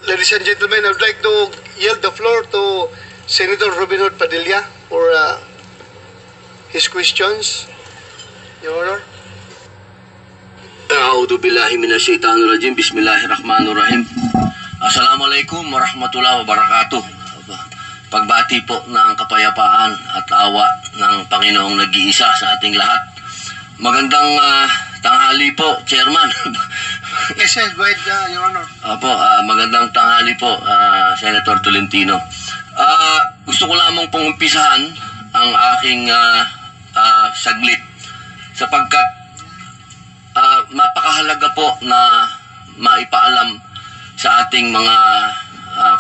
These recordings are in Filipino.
Ladies and gentlemen, I would like to yield the floor to Senator Robin Hood Padilla for his questions. Your Honor. A'udhu billahi minasyaitanir rajim. Bismillahirrahmanirrahim. Assalamualaikum warahmatullahi wabarakatuh. Pagbati po ng kapayapaan at awa ng Panginoong nag-iisa sa ating lahat. Magandang tanghali po, Chairman. Yes, sir. Go ahead, Your Honor. Opo, magandang tanghali po, Senator Tolentino. Gusto ko lamang pong umpisahan ang aking saglit sapagkat napakahalaga po na maipaalam sa ating mga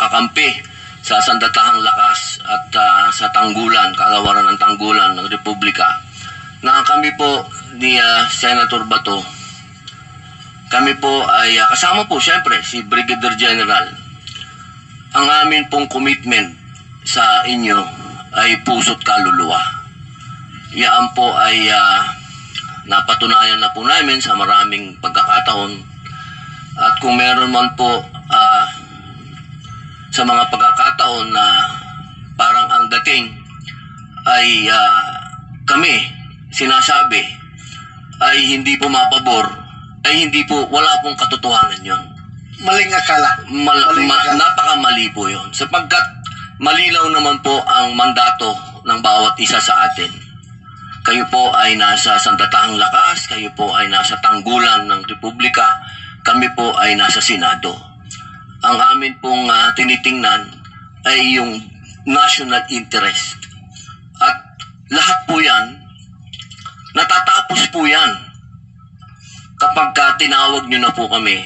kakampi sa sandatahang lakas at sa tanggulan, kagawaran ng tanggulan ng Republika, na kami po ni Senator Bato, kami po ay kasama po siyempre si Brigadier General. Ang amin pong commitment sa inyo ay puso't kaluluwa. Yan po ay napatunayan na po namin sa maraming pagkakataon. At kung meron man po sa mga pagkakataon na parang ang dating ay kami sinasabi ay hindi po mapabor, ay hindi po, wala pong katotohanan yun. Maling akala. Napakamali po yun. Sapagkat malinaw naman po ang mandato ng bawat isa sa atin. Kayo po ay nasa sandatahang lakas, kayo po ay nasa tanggulan ng Republika, kami po ay nasa Senado. Ang amin pong tinitingnan ay yung national interest. At lahat po yan, natatapos po yan kapag tinawag nyo na po kami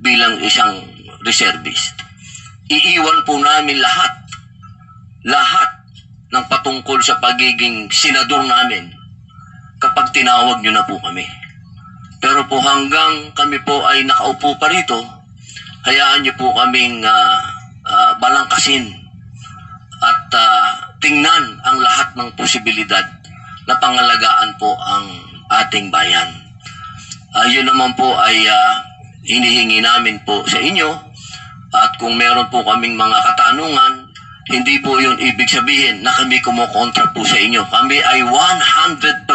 bilang isang reservist. Iiwan po namin lahat ng patungkol sa pagiging senador namin kapag tinawag nyo na po kami. Pero po hanggang kami po ay nakaupo pa rito, hayaan nyo po kaming balangkasin at tingnan ang lahat ng posibilidad na pangalagaan po ang ating bayan. Yun naman po ay hinihingi namin po sa inyo, at kung meron po kaming mga katanungan, hindi po yun ibig sabihin na kami kumukontra po sa inyo. Kami ay 100%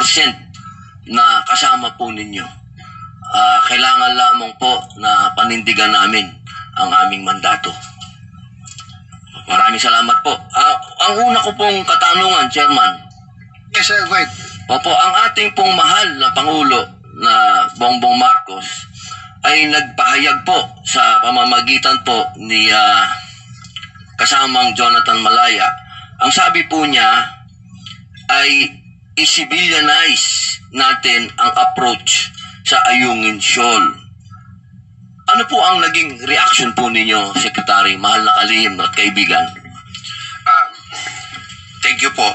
na kasama po ninyo. Kailangan lamang po na panindigan namin ang aming mandato. Maraming salamat po. Ang una ko pong katanungan, Chairman. Yes, sir. Go ahead. Opo, ang ating pong mahal na Pangulo na Bongbong Marcos ay nagpahayag po sa pamamagitan po ni kasamang Jonathan Malaya. Ang sabi po niya ay i-civilianize natin ang approach sa Ayungin Shoal. Ano po ang naging reaction po ninyo, Secretary, mahal na kalihim at kaibigan? Thank you po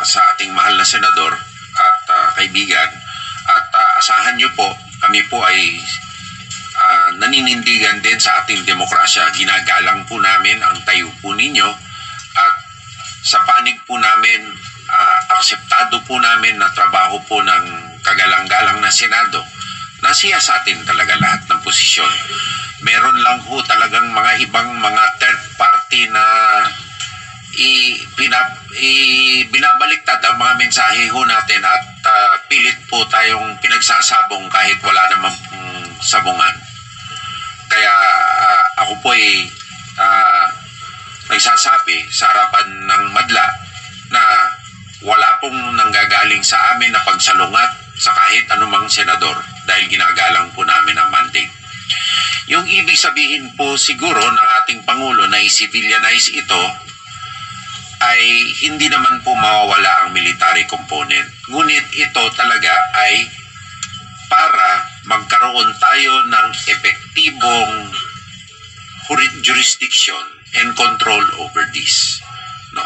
sa ating mahal na senador at kaibigan. At asahan niyo po, kami po ay naninindigan din sa ating demokrasya. Ginagalang po namin ang tayo po ninyo, at sa panig po namin, akseptado po namin na trabaho po ng kagalang-galang na Senado. Nasiya sa atin talaga lahat ng posisyon. Meron lang ho talagang mga ibang mga third party na binabaliktad ang mga mensahe ho natin, at pilit po tayong pinagsasabong kahit wala namang sabungan. Kaya ako po ay nagsasabi sa harapan ng madla na wala pong nanggagaling sa amin na pagsalungat sa kahit anumang senador, dahil ginagalang po namin ang mandate. Yung ibig sabihin po siguro ng ating Pangulo na i-civilianize ito ay hindi naman po mawawala ang military component. Ngunit ito talaga ay para magkaroon tayo ng epektibong jurisdiction and control over this. No?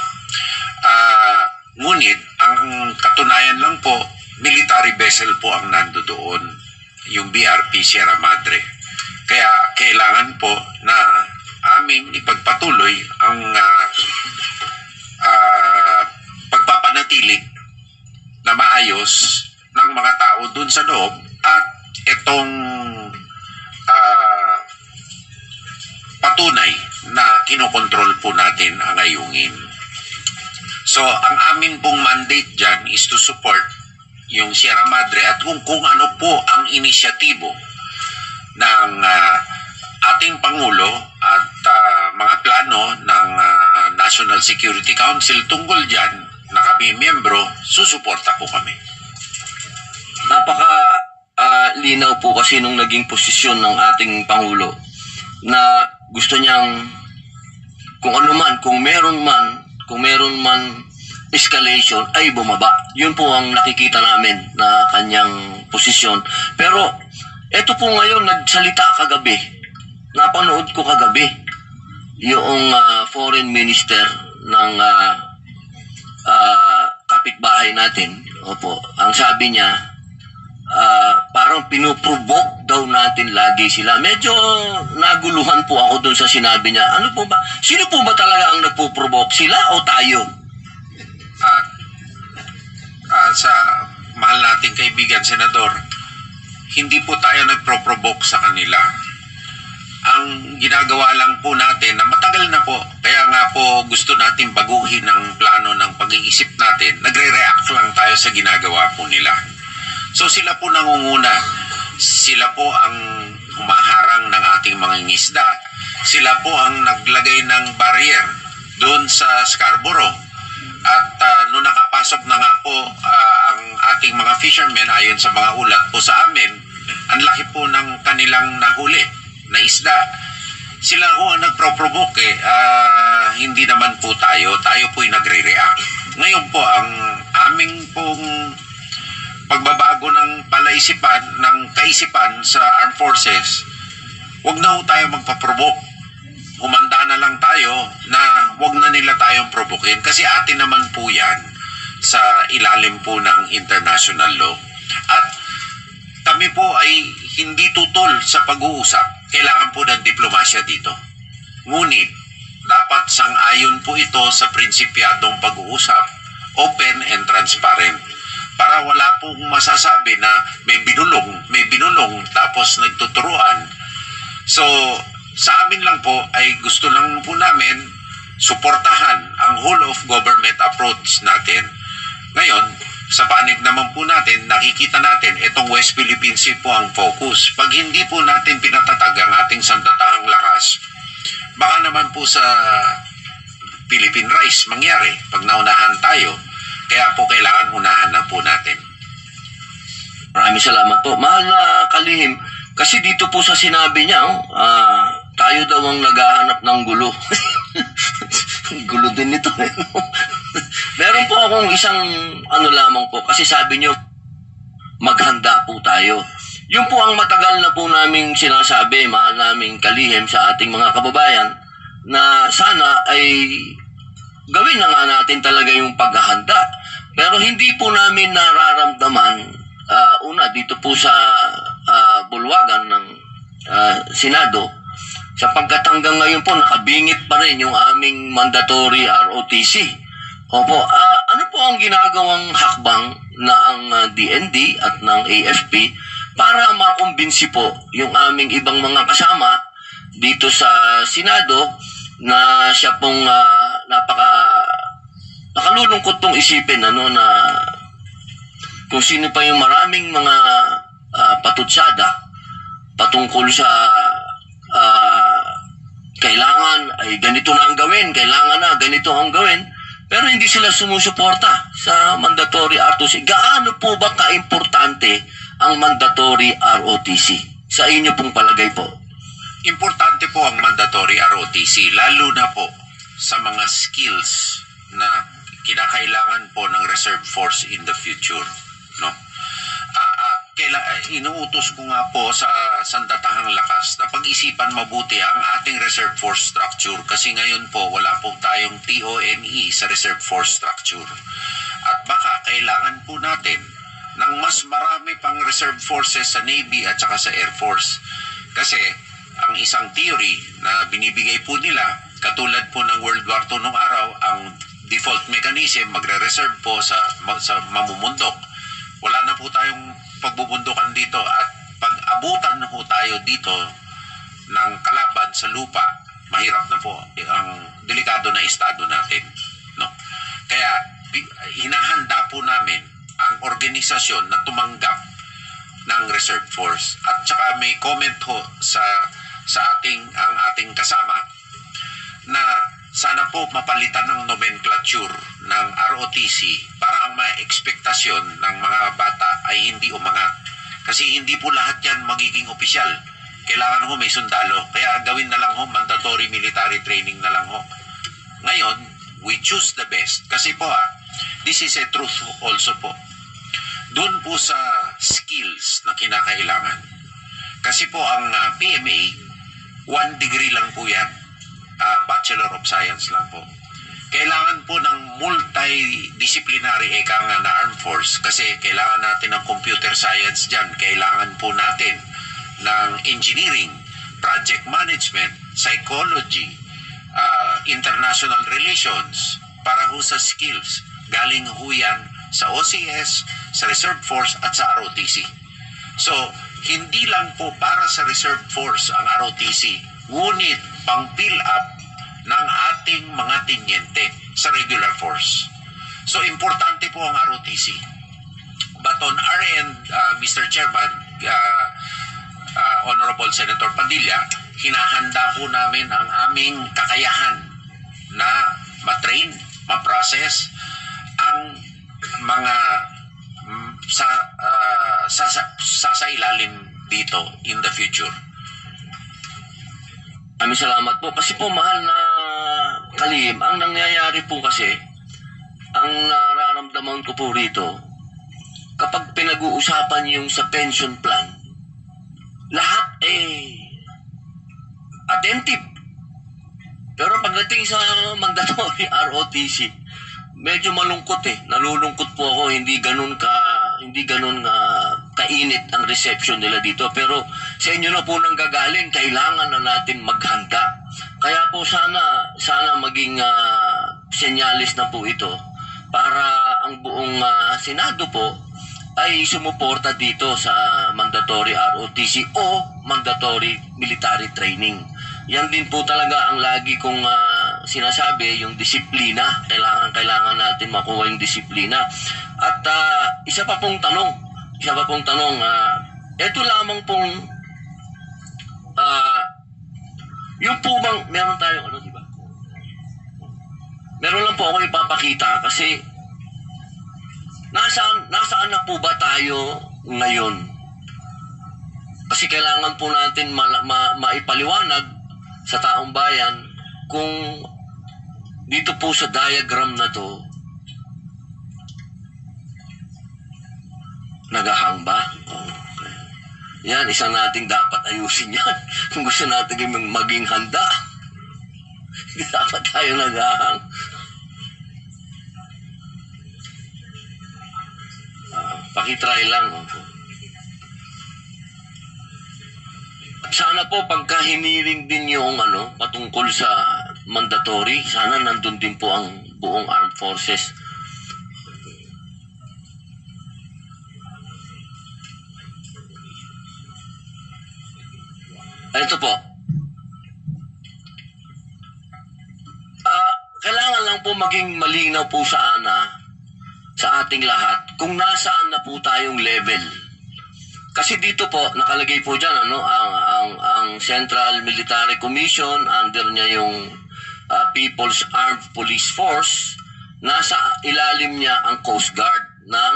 Ngunit ang katunayan lang po, military vessel po ang nando doon, yung BRP Sierra Madre. Kaya kailangan po na aming ipagpatuloy ang pagpapanatili na maayos ng mga tao dun sa loob, at itong patunay na kinokontrol po natin ang ayungin. So, ang amin pong mandate dyan is to support yung Sierra Madre at kung ano po ang inisyatibo ng ating Pangulo at mga plano ng National Security Council tungkol dyan na kami miyembro, susuporta po kami. Napaka linaw po kasi nung naging posisyon ng ating Pangulo na gusto niyang kung ano man, kung meron man escalation ay bumaba. Yun po ang nakikita namin na kanyang posisyon. Pero eto po ngayon nagsalita kagabi. Napanood ko kagabi yung foreign minister ng kapitbahay natin. Opo, ang sabi niya parang pinuprovoke daw natin lagi sila. Medyo naguluhan po ako dun sa sinabi niya. Ano po ba? Sino po ba talaga ang nagpo-provoke? Sila o tayo? Sa mahal nating kaibigan, Senador, hindi po tayo nagpro-provoke sa kanila. Ang ginagawa lang po natin na matagal na po, kaya nga po gusto natin baguhin ang plano ng pag-iisip natin, nagre-react lang tayo sa ginagawa po nila. So sila po nangunguna, sila po ang humaharang ng ating mga ngisda, sila po ang naglagay ng barrier doon sa Scarborough. At nung nakapasok na nga po ang ating mga fishermen ayon sa mga ulat po sa amin, ang laki po ng kanilang nahuli na isda. Sila po ang nagpro-provoke hindi naman po tayo po'y nagre-react. Ngayon po ang aming pong pagbabago ng palaisipan, ng kaisipan sa armed forces, huwag na po tayo magpa-provoke. Humanda na lang tayo na wag na nila tayong provokin kasi atin naman po yan sa ilalim po ng international law. At kami po ay hindi tutol sa pag-uusap. Kailangan po ng diplomasya dito. Ngunit, dapat sang-ayon po ito sa prinsipyadong pag-uusap, open and transparent. Para wala pong masasabi na may binulong, tapos nagtuturuan. So, sa amin lang po ay gusto lang po namin suportahan ang whole of government approach natin. Ngayon, sa panig naman po natin, nakikita natin itong West Philippine Sea po ang focus. Pag hindi po natin pinatatag ang ating sandatahang lakas, baka naman po sa Philippine Rise mangyari pag naunahan tayo. Kaya po kailangan unahan na po natin. Maraming salamat po. Mahal na kalihim, kasi dito po sa sinabi niya, tayo daw ang naghahanap ng gulo. Gulo din ito. Meron po akong isang lamang po, kasi sabi niyo, maghanda po tayo. Yun po ang matagal na po naming sinasabi, mahal naming kalihim sa ating mga kababayan, na sana ay gawin na nga natin talaga yung paghahanda. Pero hindi po namin nararamdaman, una dito po sa bulwagan ng Senado, sapagkat hanggang ngayon po nakabingit pa rin yung aming mandatory ROTC. Opo, ano po ang ginagawang hakbang na ang DND at ng AFP para makumbinsi po yung aming ibang mga kasama dito sa Senado na siya pong nakalulungkot pong isipin na kung sino pa yung maraming mga patutsada patungkol sa kailangan ay ganito na ang gawin, kailangan na ganito ang gawin, pero hindi sila sumusuporta sa mandatory ROTC. Gaano po ba kaimportante ang mandatory ROTC sa inyo pong palagay po? Importante po ang mandatory ROTC, lalo na po sa mga skills na kinakailangan po ng reserve force in the future, no? Inuutos ko nga po sa sandatahang lakas na pag-isipan mabuti ang ating reserve force structure kasi ngayon po wala po tayong TONE sa reserve force structure. At baka kailangan po natin ng mas marami pang reserve forces sa Navy at saka sa Air Force. Kasi ang isang theory na binibigay po nila, katulad po ng World War II nung araw, ang default mechanism magre-reserve po sa mamumundok. Wala na po tayong pagbubundukan dito at pag abutan na po tayo dito ng kalaban sa lupa, po ang delikado na estado natin, no? Kaya hinahanda po namin ang organisasyon na tumanggap ng Reserve Force. At saka may comment ho sa ang ating kasama na sana po mapalitan ng nomenclature ng ROTC para ang mga ekspektasyon ng mga bata ay hindi umangat. Kasi hindi po lahat yan magiging opisyal. Kailangan ho may sundalo. Kaya gawin na lang ho, mandatory military training na lang ho. Ngayon, we choose the best. Kasi po this is a truth also po. Doon po sa skills na kinakailangan. Kasi po ang PMA, 1 degree lang po yan. Bachelor of Science lang po. Kailangan po ng multidisciplinary na armed force kasi kailangan natin ng computer science dyan. Kailangan po natin ng engineering, project management, psychology, international relations para ho sa skills. Galing ho yan sa OCS, sa Reserve Force at sa ROTC. So, hindi lang po para sa Reserve Force ang ROTC, ngunit pang-fill up ng ating mga tinyente sa regular force. So, importante po ang ROTC. But on our end, Mr. Chairman, Honorable Senator Padilla, hinahanda po namin ang aming kakayahan na matrain, ma-process ang mga sasailalim dito in the future. Maraming salamat po. Kasi po, mahal na Kalim, ang nangyayari po kasi, ang nararamdaman ko po rito, kapag pinag-uusapan yung sa pension plan, lahat attentive. Pero pagdating sa mandatory ROTC, medyo malungkot nalulungkot po ako, hindi ganun kainit ang reception nila dito. Pero sa inyo na po nang gagaling, kailangan na natin maghanda. Kaya po sana maging senyalis na po ito para ang buong Senado po ay sumuporta dito sa mandatory ROTC o mandatory military training. Yan din po talaga ang lagi kong sinasabi, yung disiplina. Kailangan natin makuha yung disiplina. At isa pa pong tanong, ito lamang pong yung po bang meron tayong di ba? Meron lang po ako ipapakita kasi nasaan na po ba tayo ngayon? Kasi kailangan po natin maipaliwanag sa taong bayan kung dito po sa diagram na to nagahang ba? Okay. Yan, isang nating dapat ayusin yan kung gusto natin maging handa. Hindi dapat tayo nagahang. Pakitry lang. Sana po pagka hiniling din yung patungkol sa mandatory, sana nandun din po ang buong armed forces. Ito po. Kailangan lang po maging malinaw po sa ating lahat kung nasaan na po tayong level. Kasi dito po nakalagay po diyan ang Central Military Commission, under niya yung People's Armed Police Force, nasa ilalim niya ang Coast Guard ng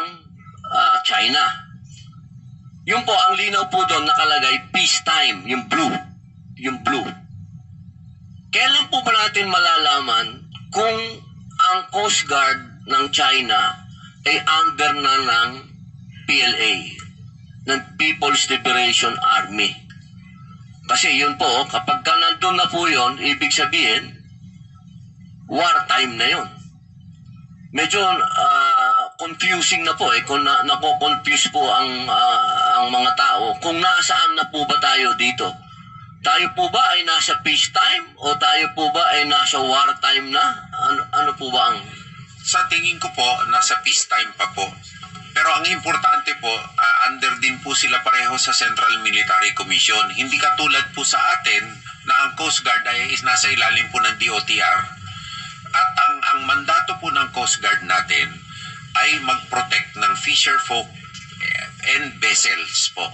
China. Yung po ang linaw po doon nakalagay peacetime, yung blue. Kailan po ba natin malalaman kung ang Coast Guard ng China ay under na ng PLA, ng People's Liberation Army? Kasi yun po, kapag ka nandun na po yun, ibig sabihin, wartime na yun. Medyo confusing na po kung nako-confuse po ang mga tao kung nasaan na po ba tayo dito. Tayo po ba ay nasa peacetime o tayo po ba ay nasa wartime na? Ano po ba ang... Sa tingin ko po, nasa peacetime pa po. Pero ang importante po, under din po sila pareho sa Central Military Commission. Hindi katulad po sa atin na ang Coast Guard ay nasa ilalim po ng DOTR. At ang mandato po ng Coast Guard natin ay mag-protect ng fisher folk and vessels po.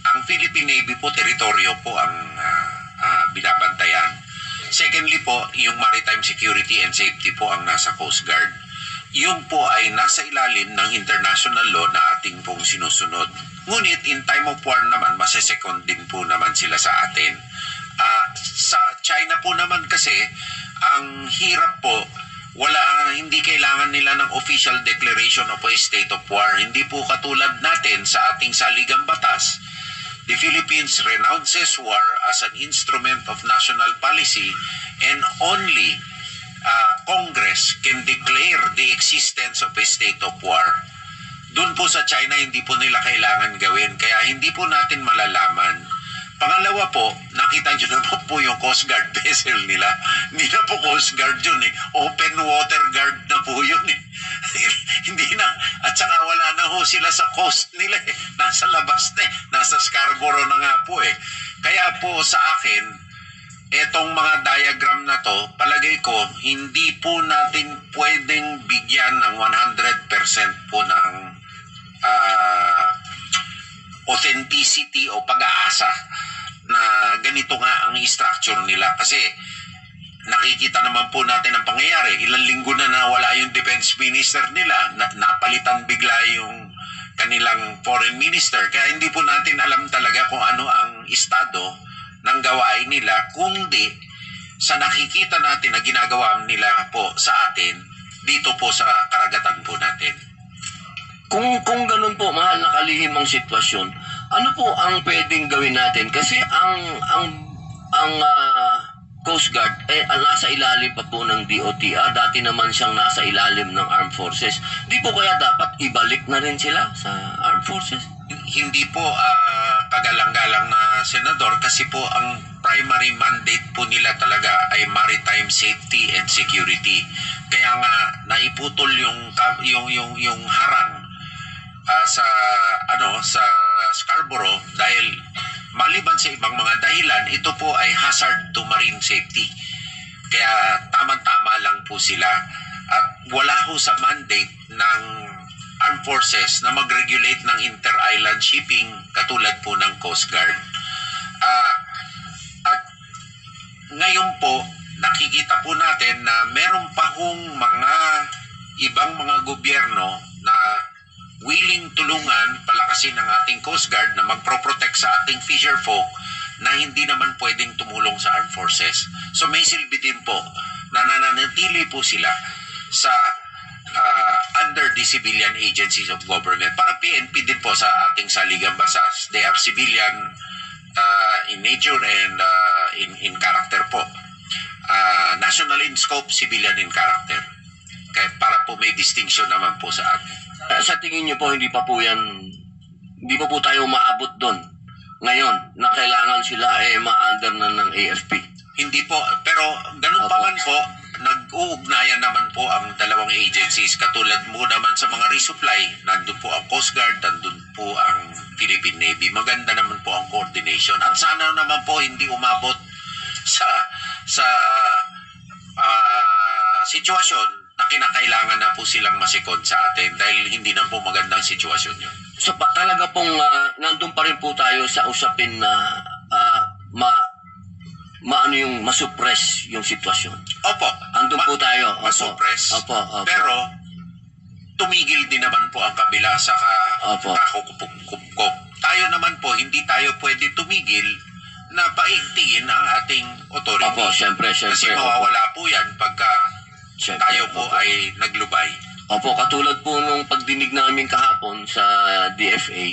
Ang Philippine Navy po, teritoryo po ang binabantayan. Secondly po, yung maritime security and safety po ang nasa Coast Guard. Yung po ay nasa ilalim ng international law na ating pong sinusunod. Ngunit in time of war naman, masesecond din po naman sila sa atin. Sa China po naman kasi, ang hirap po, hindi kailangan nila ng official declaration of a state of war. Hindi po katulad natin sa ating saligang batas. The Philippines renounces war as an instrument of national policy and only Congress can declare the existence of a state of war. Doon po sa China, hindi po nila kailangan gawin. Kaya hindi po natin malalaman. Pangalawa po, nakita nyo naman po yung Coast Guard vessel nila. Hindi na po Coast Guard yun eh. Open water guard na po yun eh. Hindi na. At saka wala na ho sila sa coast nila eh. Nasa labas na eh. Nasa Scarborough na nga po eh. Kaya po sa akin, etong mga diagram na to, palagay ko, hindi po natin pwedeng bigyan ng 100% po ng authenticity o pag-aasa na ganito nga ang structure nila. Kasi nakikita naman po natin ang pangyayari. Ilang linggo na nawala yung defense minister nila, napalitan bigla yung kanilang foreign minister. Kaya hindi po natin alam talaga kung ano ang estado ng gawain nila, kundi sa nakikita natin na ginagawa nila po sa atin dito po sa karagatan po natin. Kung ganun po, mahal na kalihim ang sitwasyon, ano po ang pwedeng gawin natin? Kasi ang Coast Guard nasa ilalim pa po ng DOTR. Dati naman siyang nasa ilalim ng Armed Forces. Di po kaya dapat ibalik na rin sila sa Armed Forces? Hindi po kagalang-galang na senador, kasi po ang primary mandate po nila talaga ay maritime safety and security. Kaya nga naiputol yung harang sa Scarborough dahil maliban sa ibang mga dahilan, ito po ay hazard to marine safety. Kaya tama-tama lang po sila. At wala ho sa mandate ng Armed Forces na mag-regulate ng inter-island shipping katulad po ng Coast Guard. At ngayon po, nakikita po natin na meron pa hong mga ibang mga gobyerno na willing tulungan, palakasin ng ating Coast Guard na magpro-protect sa ating fisher folk na hindi naman pwedeng tumulong sa Armed Forces. So may silbi din po na nananatili po sila sa under the civilian agencies of government. Para PNP din po sa ating saligang basas. They are civilian in nature and in character po. National in scope, civilian in character. Kaya para po may distinction naman po sa atin. Sa tingin niyo po, hindi pa po tayo maabot doon ngayon na kailangan sila ma-under na ng AFP? Hindi po, pero ganun pa man po, nag-uugnayan naman po ang dalawang agencies. Katulad mo naman sa mga resupply, nandun po ang Coast Guard, nandun po ang Philippine Navy. Maganda naman po ang coordination. At sana naman po hindi umabot sa sitwasyon na kinakailangan na po silang masikod sa atin dahil hindi na po magandang sitwasyon yun. So talaga pong nandun pa rin po tayo sa usapin na masuppress yung sitwasyon. Opo. Andun po tayo. Masuppress. Opo. Pero tumigil din naman po ang kabila sa kakukupkup. Tayo naman po, hindi tayo pwede tumigil na paigtingin ang ating authority. Opo, syempre. Kasi mawawala po yan pagka tayo po ay naglubay. Opo, katulad po nung pagdinig namin kahapon sa DFA,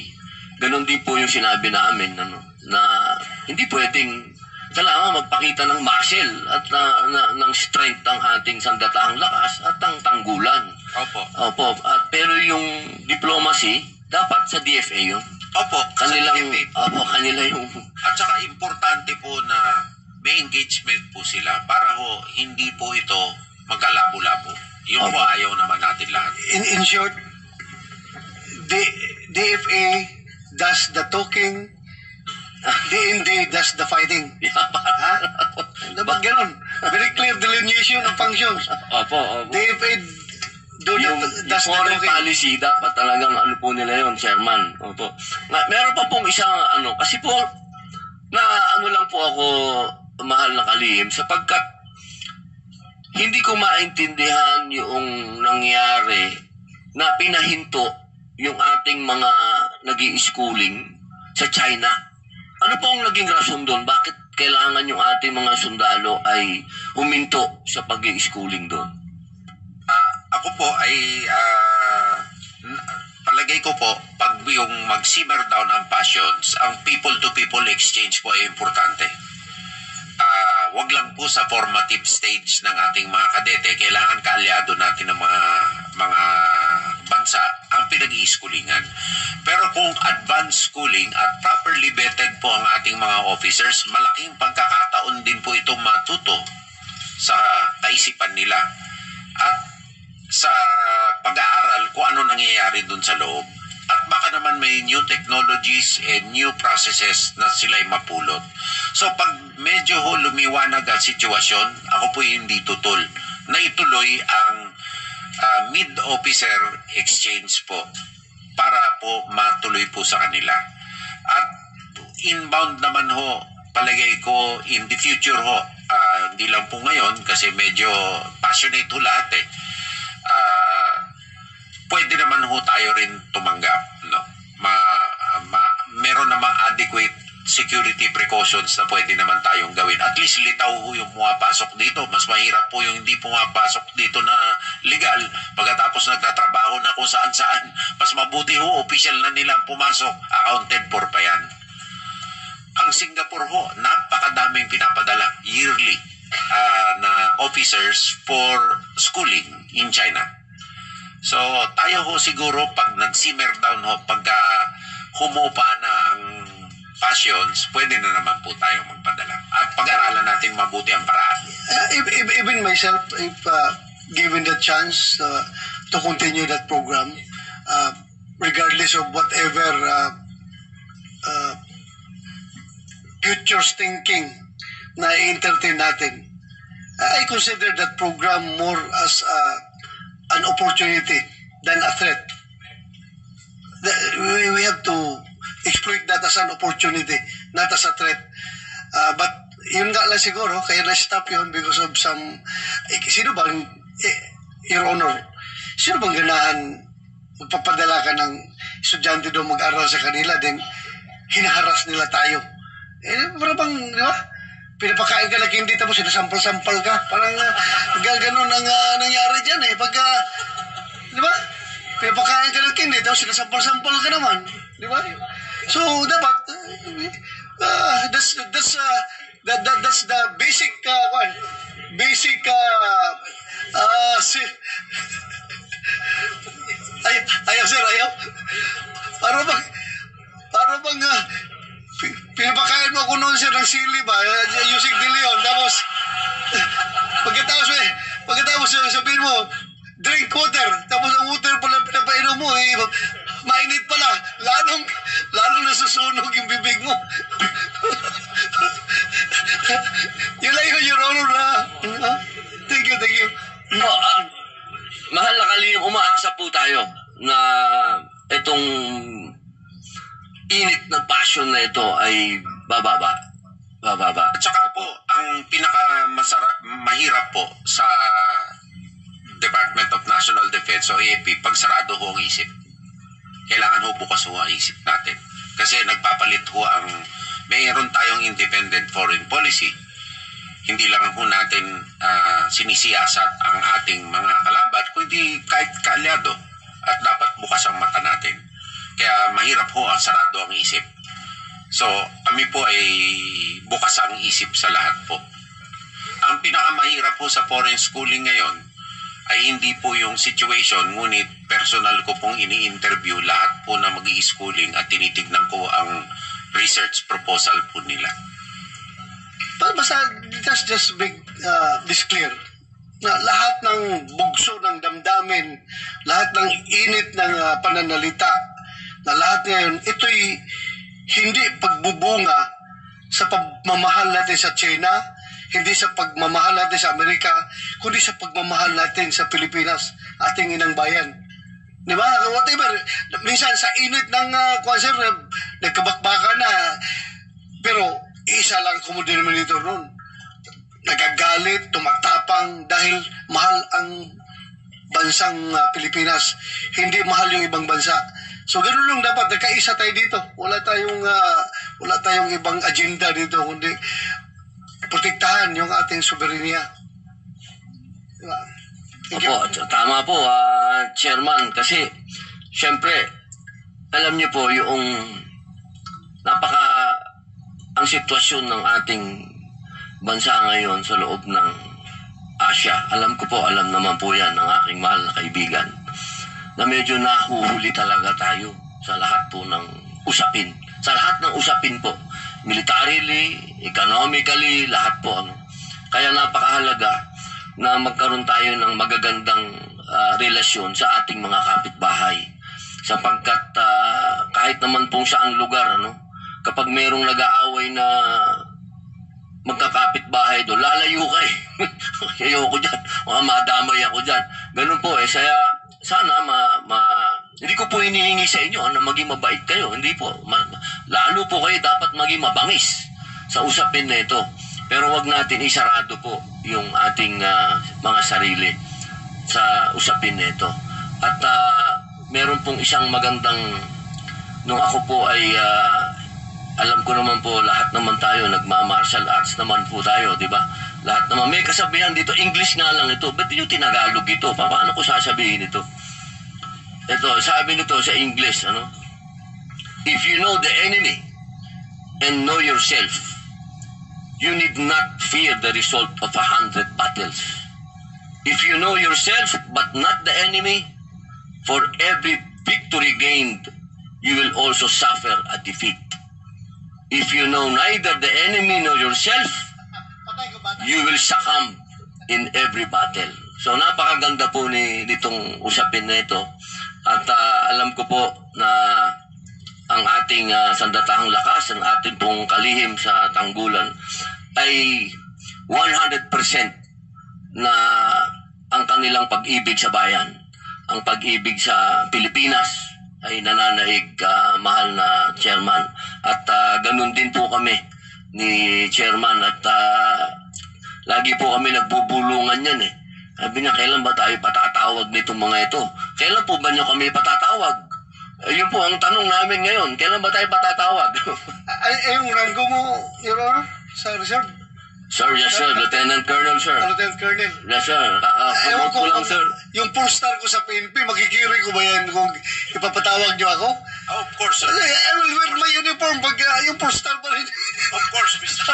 ganun din po yung sinabi namin na hindi pwedeng kailangan magpakita ng muscle at ng strength ang ating sandatahang lakas at ang tanggulan. Opo. Pero yung diplomacy, dapat sa DFA yun. Opo, kanila yung... At saka importante po na may engagement po sila para ho hindi po ito magkalabo-labo. Yung po ayaw naman natin lahat. In short, the DFA does the talking D&D does the fighting. Ha? Dapat ganun. Very clear delineation of functions. Opo. DFA Yung does the foreign talking. policy, dapat talagang ano po nila yon, Chairman. Opo. Meron pa pong isang ano, kasi po, na ano lang po ako, mahal na kalihim, sapagkat hindi ko maintindihan yung nangyari na pinahinto yung ating mga nag-i-schooling sa China. Ano pong naging rason doon? Bakit kailangan yung ating mga sundalo ay huminto sa pag-i-schooling doon? Ako po ay palagay ko po, pag yung mag-simmer down ang passions, ang people-to-people exchange po ay importante. Wag lang po sa formative stage ng ating mga kadete, kailangan kaalyado natin ng mga bansa ang pinag-i-schoolingan. Pero kung advanced schooling at properly vetted po ang ating mga officers, malaking pagkakataon din po itong matuto sa kaisipan nila at sa pag-aaral kung ano nangyayari dun sa loob. At baka naman may new technologies and new processes na sila'y mapulot. So pag medyo lumiwanag ang sitwasyon, ako po hindi tutol na ituloy ang mid-officer exchange po para po matuloy po sa kanila. At inbound naman ho, palagay ko in the future ho, hindi lang po ngayon kasi medyo passionate ho lahat eh. Pwede naman ho tayo rin tumanggap, no? Meron namang adequate security precautions na pwede naman tayong gawin. At least litaw ho yung pumapasok dito. Mas mahirap po yung hindi pumapasok dito na legal pagkatapos nagtatrabaho na kung saan-saan. Mas mabuti ho, official na nilang pumasok, accounted for pa yan. Ang Singapore ho, napakadaming pinapadala yearly na officers for schooling in China. So, tayo ho siguro pag nag-simmer down ho, pagka humupa na ang passions, pwede na naman po tayong magpadala. At pag-aralan natin mabuti ang paraan. Even myself, if given the chance to continue that program, regardless of whatever futures thinking na i-entertain natin, I consider that program more as an opportunity than a threat. We have to exploit that as an opportunity, not as a threat. But yun nga lang siguro, kaya na-stop yun because of some, sino bang, Your Honor, sino bang ganahan magpapadala ka ng estudyante doon mag-aral sa kanila, then hinaharas nila tayo. Para bang, di ba? Pinapakain ka na hindi tapos sinasampal-sampal ka. Parang gano'n ang nangyari dyan eh. Pagka, di ba? Pinapakain ka ng hindi tapos sinasampal-sampal ka naman. Di ba? So, dapat, that's the basic, basic, ayaw sir, ayaw. Para bang, pinapakain mo ako noon sir ng sili ba, using De Leon, tapos pagkatapos sabihin mo drink water, tapos ang water pala pinapainom mo mainit pala, lalong nasusunog yung bibig mo. Yun lang yun, Your Honor, na thank you No, mahal na kalihim, umaasa po tayo na itong init na passion na ito ay bababa. At saka po, ang mahirap po sa Department of National Defense o AFP, pag sarado ho ang isip. Kailangan ho bukas ho ang isip natin. Kasi nagpapalit ho mayroon tayong independent foreign policy. Hindi lang ho natin sinisiyasat ang ating mga kalaban, kundi kahit kaalyado. At dapat bukas ang mata natin. Kaya mahirap ho ang sarado ang isip. So, kami po ay bukas ang isip sa lahat po. Ang pinakamahirap po sa foreign schooling ngayon ay hindi po yung situation, ngunit personal ko pong ini-interview lahat po na mag-i-schooling at tinitignan ko ang research proposal po nila. Basta, just make this clear na lahat ng bugso ng damdamin, lahat ng init ng pananalita, na lahat ngayon, ito'y hindi pagbubunga sa pagmamahal natin sa China, hindi sa pagmamahal natin sa Amerika, kundi sa pagmamahal natin sa Pilipinas, ating inang bayan. Di ba? Whatever. Minsan sa init ng sir, nagkabakbaka na. Pero isa lang common denominator nun. Nagagalit, tumatapang dahil mahal ang bansang Pilipinas. Hindi mahal yung ibang bansa. So ganoon lang dapat, nagkaisa tayo dito. Wala tayong ibang agenda dito, kundi protektahan yung ating soberenya. Diba? Thank you. Opo, tama po, Chairman. Kasi, syempre, alam niyo po, yung ang sitwasyon ng ating bansa ngayon sa loob ng Asia. Alam ko po, alam naman po yan ng aking mahal na kaibigan na medyo nahuhuli talaga tayo sa lahat po ng usapin. Sa lahat ng usapin po. Militarily, economically, lahat po. Kaya napakahalaga na magkaroon tayo ng magagandang relasyon sa ating mga kapitbahay. Sapagkat kahit naman pong saang lugar, kapag mayroong nag-aaway na magkakapitbahay doon, lalayo ka eh. Ayoko dyan. Madamay ako dyan. Ganun po eh. Sana hindi ko po hinihingi sa inyo na maging mabait kayo. Hindi po. Lalo po kayo dapat maging mabangis sa usapin na ito. Pero wag natin isarado po yung ating mga sarili sa usapin na ito. At meron pong isang magandang, nung ako po ay alam ko naman po, lahat naman tayo, nagma-martial arts naman po tayo, di ba? Lahat naman, may kasabihan dito, English nga lang ito, ba't yung Tinagalog ito? Paano ko sasabihin ito? Ito, sabi nito sa English, if you know the enemy and know yourself, you need not fear the result of 100 battles. If you know yourself but not the enemy, for every victory gained, you will also suffer a defeat. If you know neither the enemy nor yourself, you will succumb in every battle. So napakaganda po nitong usapin na ito. At alam ko po na ang ating sandatahang lakas, ang ating pong kalihim sa tanggulan ay 100% na ang kanilang pag-ibig sa bayan, ang pag-ibig sa Pilipinas ay nananaig, mahal na Chairman. At ganun din po kami ni Chairman at lagi po kami nagbubulungan yan eh. Sabi niya, kailan ba tayo patatawag nitong mga ito? Kailan po ba niyo kami patatawag? Yun po ang tanong namin ngayon. Kailan ba tayo patatawag? Yung rango mo, Your Honor, sa reserve? Sir, yes sir. Lieutenant Colonel, sir. Lieutenant Colonel. Yes sir. Promote ko lang, sir. Yung 4-star ko sa PNP, makikiri ko ba yan kung ipapatawag niyo ako? Oh, of course, sir. I will wear my uniform pag yung 4-star pa rin. Of course, Mr.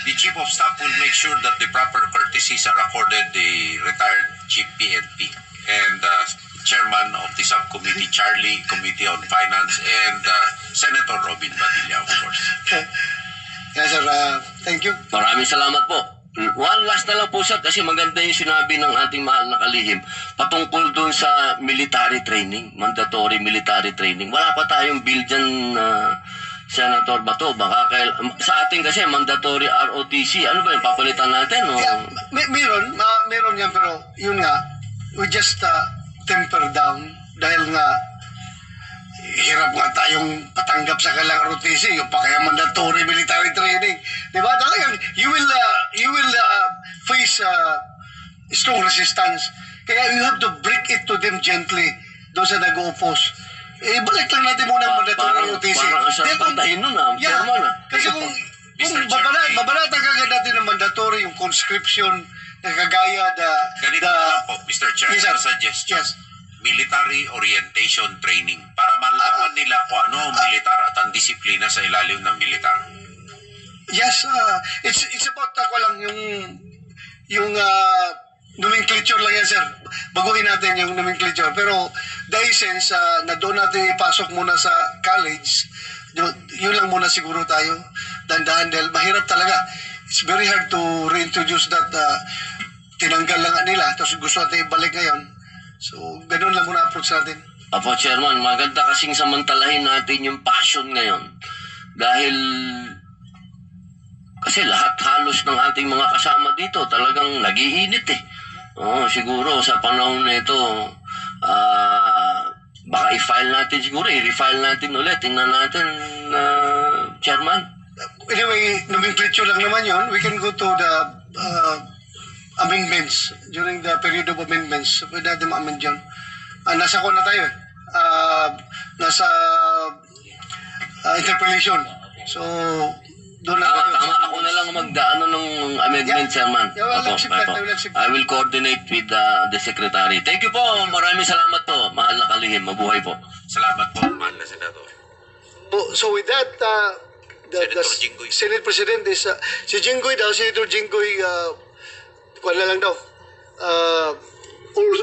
The Chief of Staff will make sure that the proper courtesies are accorded the retired Chief PNP and Chairman of the Subcommittee, Charlie, Committee on Finance, and Senator Robin Padilla, of course. Yes, sir. Thank you. Maraming salamat po. One last na lang po sir kasi maganda yung sinabi ng ating mahal na kalihim patungkol doon sa military training, mandatory military training. Wala pa tayong bill dyan, Senator Bato. Baka sa ating kasi mandatory ROTC. Ano ba yung papalitan natin? No? Yeah, meron yan pero yun nga, we just temper down dahil nga hirap nga tayong patanggap sa kalang ROTC, yung pa kaya mandatory military training. Diba? Talagang you will face strong resistance. Kaya you have to break it to them gently doon sa nag-oppose. Balik lang natin muna ang mandatory ROTC. Parang asang pantahin nun Chairman. Kasi kung babalatan kagad natin ng mandatory, yung conscription, nakagaya Ganito na po, Mr. Chair, yes, sir. suggestion. Yes. Military orientation training para malaman nila kung ano ang militar at ang disiplina sa ilalim ng militar. Yes, it's about yung nomenclature lang yan, sir. Baguhin natin yung nomenclature. Pero the essence na doon natin ipasok muna sa college, yun lang muna siguro tayo. Dandahan dahil mahirap talaga. It's very hard to reintroduce that. Tinanggal lang nila, tapos gusto natin ibalik ngayon. So, ganun lang muna approach natin. Apo, Chairman, maganda kasing samantalahin natin yung passion ngayon. Dahil kasi lahat halos ng ating mga kasama dito talagang nagiinit eh. Oo, siguro sa panahon na ito, baka i-file natin siguro, i-refile natin ulit. Tingnan natin, Chairman. Anyway, nomenclature lang naman yon. We can go to the amendments during the period of amendments. Pwede natin ma-amend yun. Nasa ko na tayo eh. Nasa interpolation. So, doon na tayo. Tama. Ako na lang magdaano ng amendment, Chairman. I will coordinate with the Secretary. Thank you po. Maraming salamat po. Mahal na kalihim. Mabuhay po. Salamat po, mahal na Senador. So with that, the Jinggoy. Senate President is, si Jinggoy daw, Senator Jinggoy, kuwan na lang daw,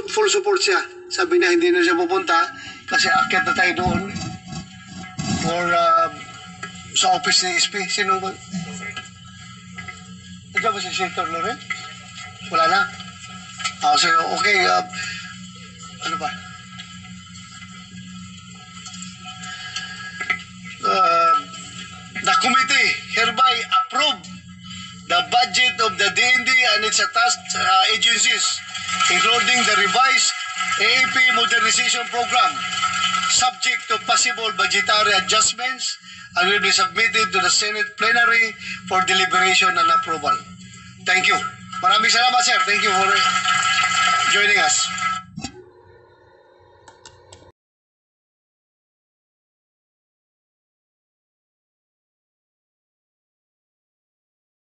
full support siya. Sabi niya hindi na siya pupunta kasi akyat na tayo doon for sa office ni SP. Sino ba? Ikaw ba si Senator Loren? Wala na? So okay, ano ba? The committee hereby approve the budget of the DND and its attached agencies, including the revised AAP modernization program, subject to possible budgetary adjustments, and will be submitted to the Senate plenary for deliberation and approval. Thank you. Maraming salamat, sir. Thank you for joining us.